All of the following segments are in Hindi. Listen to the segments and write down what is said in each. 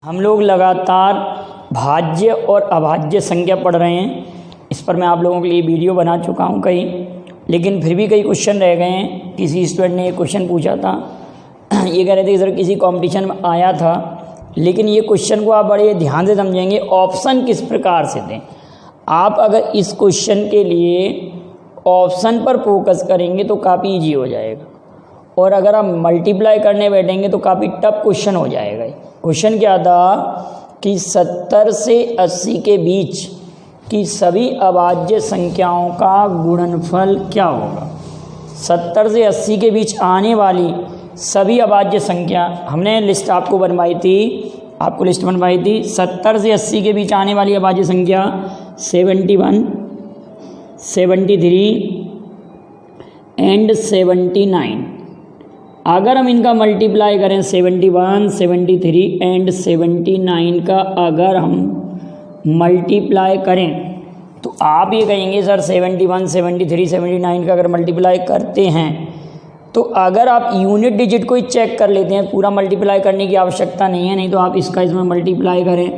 हम लोग लगातार भाज्य और अभाज्य संख्या पढ़ रहे हैं। इस पर मैं आप लोगों के लिए वीडियो बना चुका हूं कई, लेकिन फिर भी कई क्वेश्चन रह गए हैं। किसी स्टूडेंट ने एक क्वेश्चन पूछा था, ये कह रहे थे सर किसी कंपटीशन में आया था, लेकिन ये क्वेश्चन को आप बड़े ध्यान से समझेंगे। ऑप्शन किस प्रकार से दें, आप अगर इस क्वेश्चन के लिए ऑप्शन पर फोकस करेंगे तो काफ़ी ईजी हो जाएगा, और अगर आप मल्टीप्लाई करने बैठेंगे तो काफ़ी टफ क्वेश्चन हो जाएगा। क्वेश्चन क्या था कि 70 से 80 के बीच की सभी अभाज्य संख्याओं का गुणनफल क्या होगा। 70 से 80 के बीच आने वाली सभी अभाज्य संख्या, हमने लिस्ट आपको बनवाई थी, आपको लिस्ट बनवाई थी। 70 से 80 के बीच आने वाली अभाज्य संख्या 71, 73 एंड 79। अगर हम इनका मल्टीप्लाई करें 71, 73 एंड 79 का अगर हम मल्टीप्लाई करें तो आप ये कहेंगे सर 71, 73, 79 का अगर मल्टीप्लाई करते हैं तो अगर आप यूनिट डिजिट को ही चेक कर लेते हैं, पूरा मल्टीप्लाई करने की आवश्यकता नहीं है, नहीं तो आप इसका इसमें मल्टीप्लाई करें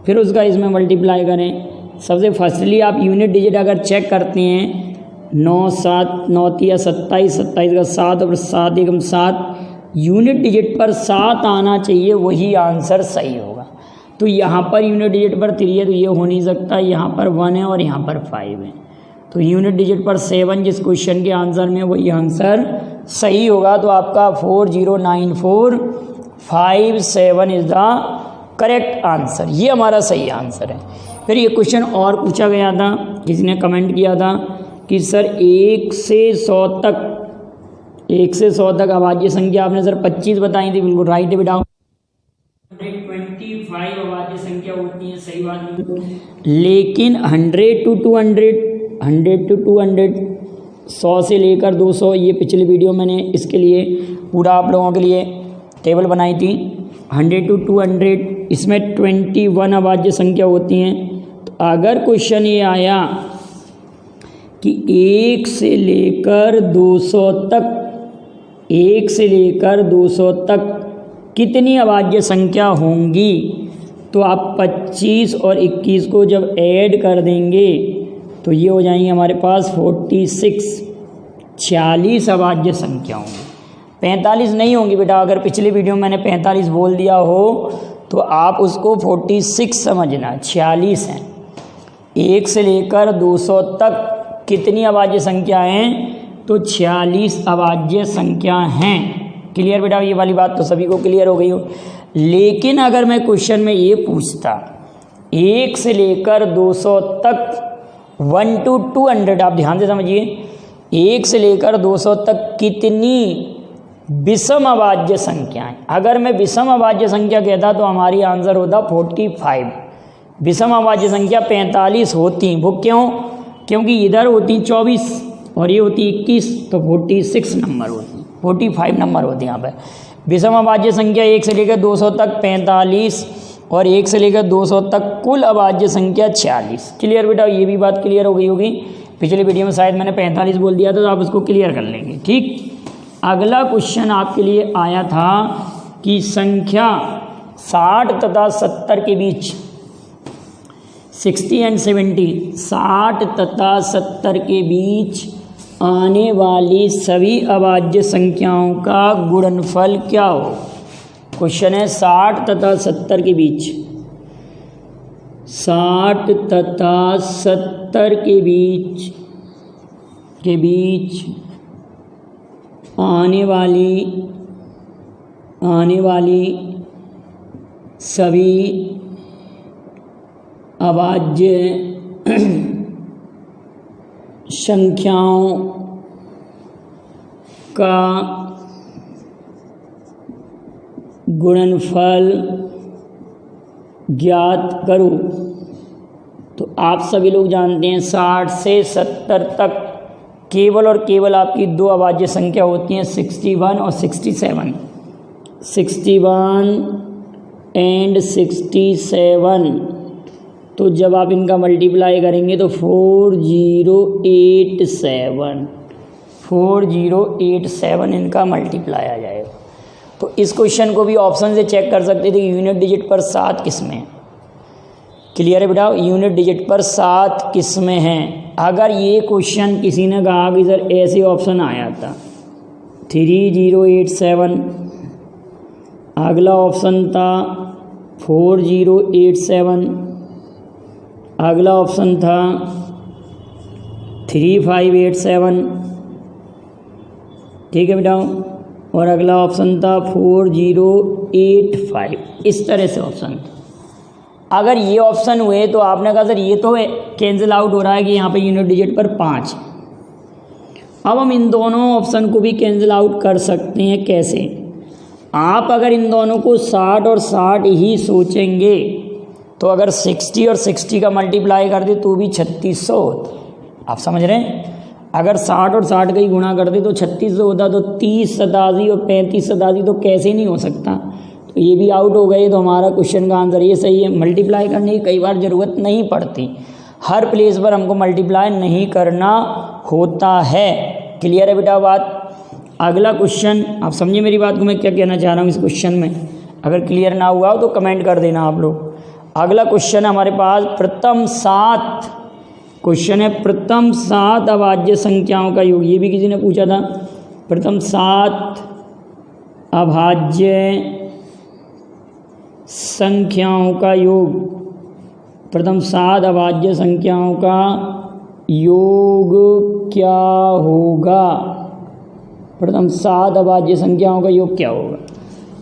फिर उसका इसमें मल्टीप्लाई करें। सबसे फर्स्टली आप यूनिट डिजिट अगर चेक करते हैं 9, 7, 9 तिया 27, 27 का 7 और 7 एकम 7, यूनिट डिजिट पर 7 आना चाहिए, वही आंसर सही होगा। तो यहाँ पर यूनिट डिजिट पर 3 है तो ये हो नहीं सकता, यहाँ पर 1 है और यहाँ पर 5 है, तो यूनिट डिजिट पर 7 जिस क्वेश्चन के आंसर में वही आंसर सही होगा। तो आपका 409457 इज़ द करेक्ट आंसर, ये हमारा सही आंसर है। फिर ये क्वेश्चन और पूछा गया था, किसी ने कमेंट किया था कि सर 1 से 100 तक अभाज्य संख्या आपने सर 25 बताई थी, बिल्कुल राइट है बेटा। 125 अभाज्य संख्या होती है, सही बात है, लेकिन 100 to 200 100 से लेकर 200, ये पिछले वीडियो मैंने इसके लिए पूरा आप लोगों के लिए टेबल बनाई थी। 100 to 200 इसमें 21 अभाज्य संख्या होती हैं। तो अगर क्वेश्चन ये आया कि 1 से लेकर 200 तक कितनी अभाज्य संख्या होंगी, तो आप 25 और 21 को जब ऐड कर देंगे तो ये हो जाएंगे हमारे पास 46 अभाज्य संख्या होंगी। 45 नहीं होंगी बेटा, अगर पिछले वीडियो में मैंने 45 बोल दिया हो तो आप उसको 46 समझना, 46 हैं। 1 से लेकर 200 तक कितनी अभाज्य संख्या हैं, तो 46 अभाज्य संख्या हैं। क्लियर बेटा, ये वाली बात तो सभी को क्लियर हो गई हो। लेकिन अगर मैं क्वेश्चन में ये पूछता 1 से लेकर 200 तक 1 to 200, आप ध्यान से समझिए, 1 से लेकर 200 तक कितनी विषम अभाज्य संख्याएं, अगर मैं विषम अभाज्य संख्या कहता तो हमारी आंसर होता 45। विषम अभाज्य संख्या 45 होती, वो क्यों? क्योंकि इधर होती 24 और ये होती 21, तो 46 नंबर होती, 45 नंबर होती यहाँ पर। विषम अभाज्य संख्या 1 से लेकर 200 तक 45 और 1 से लेकर 200 तक कुल अभाज्य संख्या 46। क्लियर बेटा, ये भी बात क्लियर हो गई होगी। पिछले वीडियो में शायद मैंने 45 बोल दिया था, तो आप उसको क्लियर कर लेंगे। ठीक, अगला क्वेश्चन आपके लिए आया था कि संख्या 60 तथा 70 के बीच, 60 एंड 70, 60 तथा 70 के बीच आने वाली सभी अभाज्य संख्याओं का गुणनफल क्या हो। क्वेश्चन है 60 तथा 70 के बीच, 60 तथा 70 के बीच आने वाली सभी अभाज्य संख्याओं का गुणनफल ज्ञात करो। तो आप सभी लोग जानते हैं 60 से 70 तक केवल और केवल आपकी 2 अभाज्य संख्या होती हैं, 61 और 67। 61 एंड 67, तो जब आप इनका मल्टीप्लाई करेंगे तो 4087 इनका मल्टीप्लाई आ जाएगा। तो इस क्वेश्चन को भी ऑप्शन से चेक कर सकते थे कि यूनिट डिजिट पर 7 किस्में हैं। क्लियर है बेटा, यूनिट डिजिट पर 7 किस्में हैं। अगर ये क्वेश्चन किसी ने कहा कि सर ऐसे ऑप्शन आया था 3087, अगला ऑप्शन था 4087, अगला ऑप्शन था 3587, ठीक है बेटा, और अगला ऑप्शन था 4085। इस तरह से ऑप्शन था। अगर ये ऑप्शन हुए तो आपने कहा सर ये तो कैंसिल आउट हो रहा है कि यहाँ पे यूनिट डिजिट पर 5। अब हम इन दोनों ऑप्शन को भी कैंसिल आउट कर सकते हैं। कैसे? आप अगर इन दोनों को 60 और 60 ही सोचेंगे तो अगर 60 और 60 का मल्टीप्लाई कर दे तो भी 3600 होता। आप समझ रहे हैं? अगर 60 और 60 का ही गुणा कर दे तो 3600 होता। तो 30 87 और 35 87 तो कैसे नहीं हो सकता। तो ये भी आउट हो गए। तो हमारा क्वेश्चन का आंसर ये सही है। मल्टीप्लाई करने की कई बार ज़रूरत नहीं पड़ती, हर प्लेस पर हमको मल्टीप्लाई नहीं करना होता है। क्लियर है बेटा बात? अगला क्वेश्चन, आप समझे मेरी बात को मैं क्या कहना चाह रहा हूँ इस क्वेश्चन में? अगर क्लियर ना हुआ हो तो कमेंट कर देना आप लोग। अगला क्वेश्चन हमारे पास प्रथम 7 क्वेश्चन है, प्रथम 7 अभाज्य संख्याओं का योग। ये भी किसी ने पूछा था। प्रथम 7 अभाज्य संख्याओं का योग, प्रथम 7 अभाज्य संख्याओं का योग क्या होगा? प्रथम 7 अभाज्य संख्याओं का योग क्या होगा?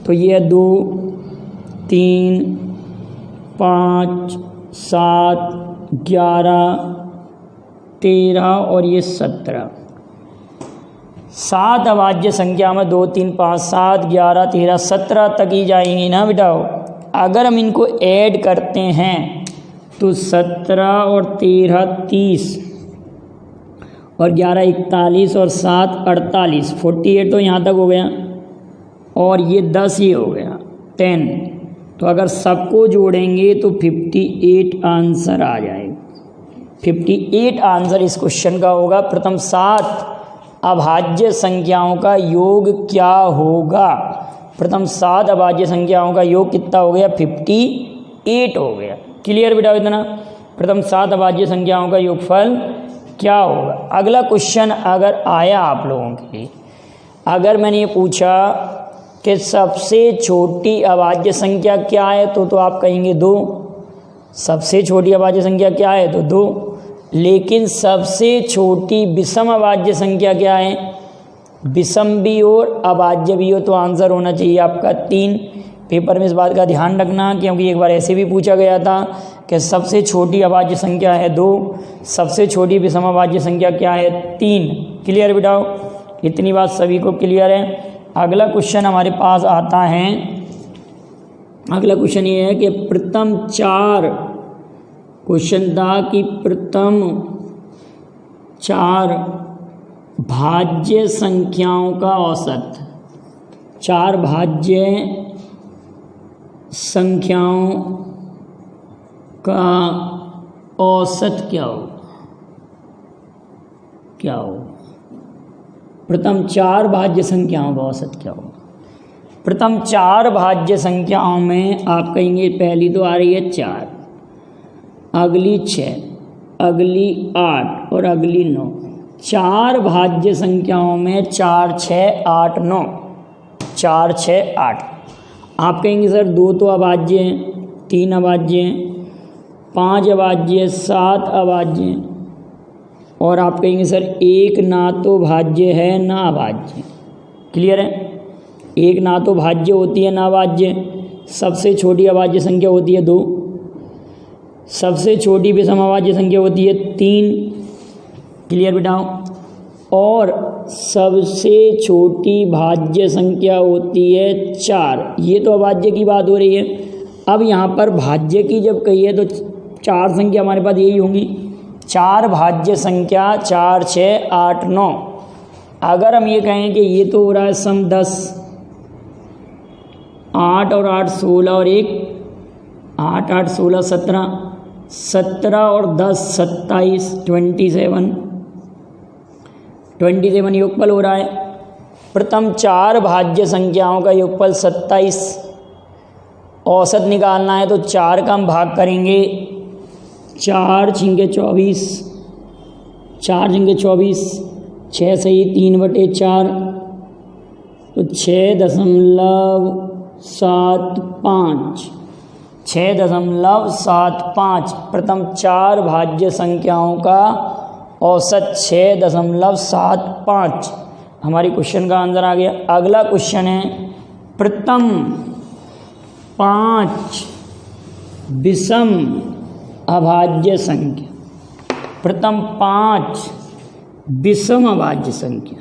तो ये 2 3 5 7 11 13 और ये 17। 7 अभाज्य संख्या में 2 3 5 7 11 13 17 तक ही जाएंगी ना बेटा। अगर हम इनको ऐड करते हैं तो 17 और 13 30 और 11 41 और 7 48, 48 तो यहाँ तक हो गया, और ये 10 ये हो गया 10। तो अगर सबको जोड़ेंगे तो 58 आंसर आ जाएगा। 58 आंसर इस क्वेश्चन का होगा। प्रथम 7 अभाज्य संख्याओं का योग क्या होगा? प्रथम 7 अभाज्य संख्याओं का योग कितना हो गया? 58 हो गया। क्लियर बेटा इतना? प्रथम 7 अभाज्य संख्याओं का योगफल क्या होगा? अगला क्वेश्चन अगर आया आप लोगों के लिए, अगर मैंने ये पूछा कि सबसे छोटी अभाज्य संख्या क्या है तो आप कहेंगे 2। सबसे छोटी अभाज्य संख्या क्या है? तो 2। लेकिन सबसे छोटी विषम अभाज्य संख्या क्या है? विषम भी और अभाज्य भी हो, तो आंसर होना चाहिए आपका 3। पेपर में इस बात का ध्यान रखना, क्योंकि एक बार ऐसे भी पूछा गया था कि सबसे छोटी अभाज्य संख्या है 2, सबसे छोटी विषम अभाज्य संख्या क्या है? 3। क्लियर बेटा? इतनी बात सभी को क्लियर है। अगला क्वेश्चन हमारे पास आता है, अगला क्वेश्चन ये है कि प्रथम 4 क्वेश्चन था कि प्रथम 4 भाज्य संख्याओं का औसत, 4 भाज्य संख्याओं का औसत क्या हो? क्या हो? प्रथम 4 भाज्य संख्याओं का औसत क्या हो? प्रथम 4 भाज्य संख्याओं में आप कहेंगे पहली तो आ रही है 4, अगली 6, अगली 8 और अगली 9। 4 भाज्य संख्याओं में 4 6 8 9, 4 6 8। आप कहेंगे सर 2 तो अभाज्य हैं, 3 अभाज्य हैं, 5 अभाज्य, 7 अभाज्य हैं, और आप कहेंगे सर 1 ना तो भाज्य है ना अभाज्य। क्लियर है? 1 ना तो भाज्य होती है ना अभाज्य। सबसे छोटी अभाज्य संख्या होती है 2, सबसे छोटी विषम अभाज्य संख्या होती है 3। क्लियर बेटा? और सबसे छोटी भाज्य संख्या होती है 4। ये तो अभाज्य की बात हो रही है। अब यहाँ पर भाज्य की जब कही है तो 4 संख्या हमारे पास यही होंगी। 4 भाज्य संख्या 4 6 8 9। अगर हम ये कहें कि ये तो हो रहा है सम 10, 8 और 8 16 और 1, 8 8 16 17, 17 और 10 27, 27 योगफल हो रहा है। प्रथम 4 भाज्य संख्याओं का योगफल 27, औसत निकालना है तो 4 का हम भाग करेंगे, 4 छिंगे 24, 4 छिंगे 24, 6 सही 3/4, तो 6.75, 6.75 प्रथम 4 भाज्य संख्याओं का औसत 6.75 हमारी क्वेश्चन का आंसर आ गया। अगला क्वेश्चन है प्रथम 5 विषम अभाज्य संख्या, प्रथम 5 विषम अभाज्य संख्या,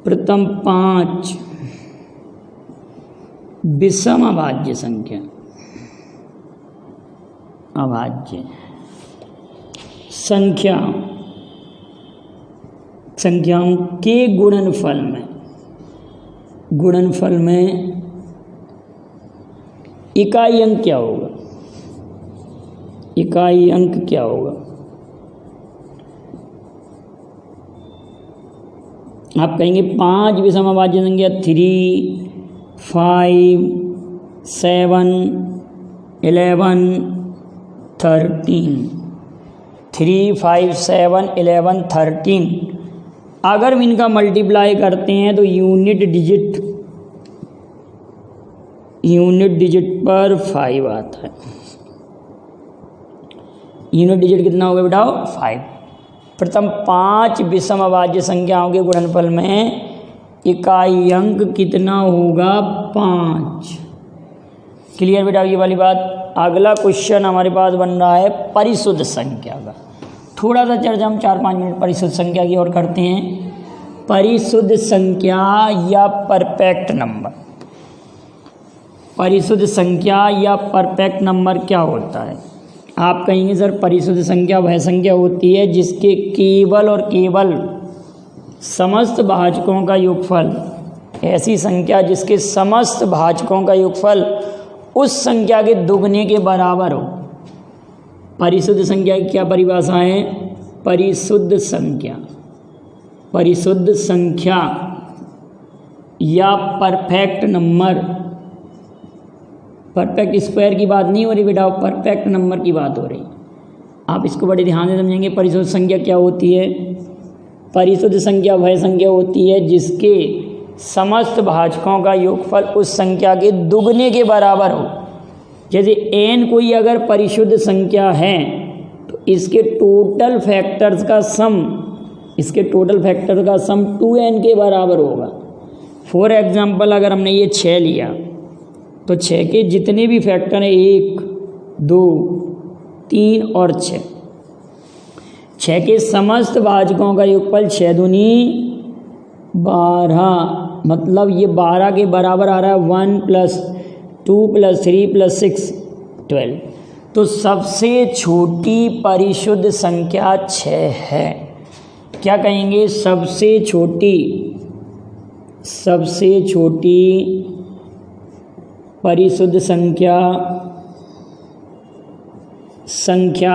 प्रथम 5 विषम अभाज्य संख्या, अभाज्य संख्याओं के गुणनफल में इकाई अंक क्या होगा, इकाई अंक क्या होगा? आप कहेंगे 5 विषम अभाज्य संख्या 3, 5, 7, 11, 13, 3, 5, 7, 11, 13 अगर हम इनका मल्टीप्लाई करते हैं तो यूनिट डिजिट पर 5 आता है। यूनिट डिजिट कितना होगा बेटा? 5। प्रथम 5 विषम अभाज्य संख्याओं के गुणनफल में इकाई अंक कितना होगा? 5। क्लियर बेटा ये वाली बात। अगला क्वेश्चन हमारे पास बन रहा है परिशुद्ध संख्या का। थोड़ा सा चर्चा हम 4-5 मिनट परिशुद्ध संख्या की ओर करते हैं। परिशुद्ध संख्या या परफेक्ट नंबर, परिशुद्ध संख्या या परफेक्ट नंबर क्या होता है? आप कहेंगे सर परिशुद्ध संख्या वह संख्या होती है जिसके केवल और केवल समस्त भाजकों का योगफल, ऐसी संख्या जिसके समस्त भाजकों का योगफल उस संख्या के दुगने के बराबर हो। परिशुद्ध संख्या की क्या परिभाषा है? परिशुद्ध संख्या या परफेक्ट नंबर, परफेक्ट स्क्वायर की बात नहीं हो रही बेटा, परफेक्ट नंबर की बात हो रही। आप इसको बड़े ध्यान से समझेंगे। परिशुद्ध संख्या क्या होती है? परिशुद्ध संख्या वह संख्या होती है जिसके समस्त भाजकों का योगफल उस संख्या के दुगने के बराबर हो। जैसे n कोई अगर परिशुद्ध संख्या है तो इसके टोटल फैक्टर्स का सम 2n के बराबर होगा। फॉर एग्जाम्पल अगर हमने ये 6 लिया तो 6 के जितने भी फैक्टर हैं 1, 2, 3 और 6 के समस्त भाजकों का योगफल 6 दूनी 12, मतलब ये 12 के बराबर आ रहा है। 1 + 2 + 3 + 6 12। तो सबसे छोटी परिशुद्ध संख्या 6 है। क्या कहेंगे? सबसे छोटी परिशुद्ध संख्या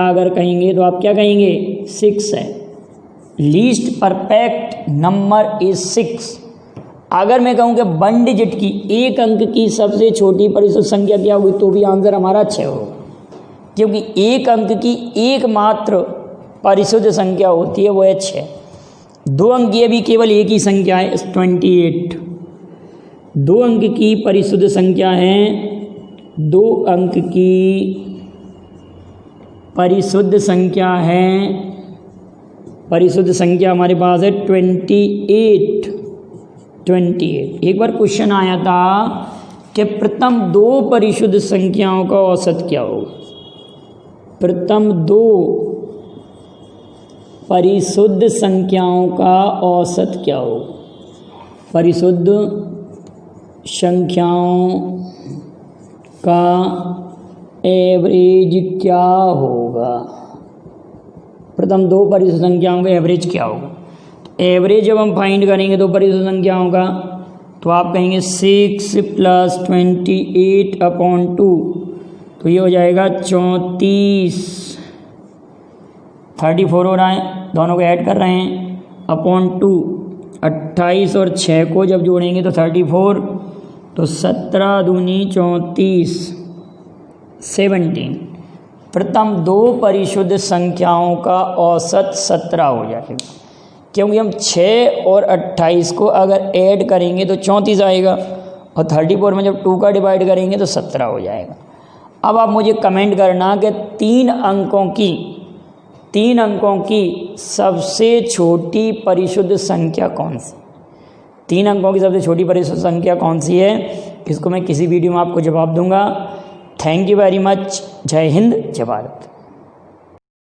अगर कहेंगे तो आप क्या कहेंगे? 6 है। Least perfect number is 6। अगर मैं कहूँ कि 1 डिजिट की, एक अंक की सबसे छोटी परिशुद्ध संख्या क्या होगी तो भी आंसर हमारा 6 होगा, क्योंकि एक अंक की एकमात्र परिशुद्ध संख्या होती है वो है 6। 2 अंक की भी केवल एक ही संख्या है 28। 2 अंक की परिशुद्ध संख्या है, 2 अंक की परिशुद्ध संख्या है, परिशुद्ध संख्या हमारे पास है 28। एक बार क्वेश्चन आया था कि प्रथम 2 परिशुद्ध संख्याओं का औसत क्या होगा? प्रथम 2 परिशुद्ध संख्याओं का औसत क्या होगा? परिशुद्ध संख्याओं का एवरेज क्या होगा? प्रथम 2 परिशुद्ध संख्याओं का एवरेज क्या होगा? एवरेज जब हम फाइंड करेंगे 2 परिशुद्ध संख्याओं का तो आप कहेंगे 6 + 28/2, तो ये हो जाएगा 34। 34 हो रहा है, दोनों को ऐड कर रहे हैं, /2 28 और 6 को जब जोड़ेंगे तो 34, तो 17 दूनी 34, 17। प्रथम दो परिशुद्ध संख्याओं का औसत 17 हो जाएगा, क्योंकि हम 6 और 28 को अगर ऐड करेंगे तो 34 आएगा, और 34 में जब 2 का डिवाइड करेंगे तो 17 हो जाएगा। अब आप मुझे कमेंट करना कि 3 अंकों की सबसे छोटी परिशुद्ध संख्या कौन सी, 3 अंकों की सबसे छोटी परिशुद्ध संख्या कौन सी है, इसको मैं किसी वीडियो में आपको जवाब दूंगा। Thank you very much. जय हिंद, जय भारत।